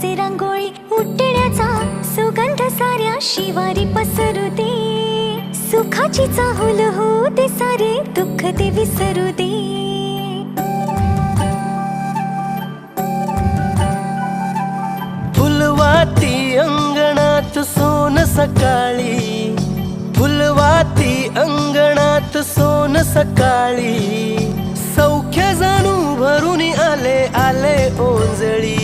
सजे रांगोळी उठण्याचा सुगंध साऱ्या शिवारी पसरू दे. सुखाची चाहुल होऊ दे सारे दुःख ते विसरू दे. फुलवाती अंगणात सोन सकाळी, फुलवाती अंगणात सोन सकाळी. सौख्य जाणू भरून आले आले ओंजळी.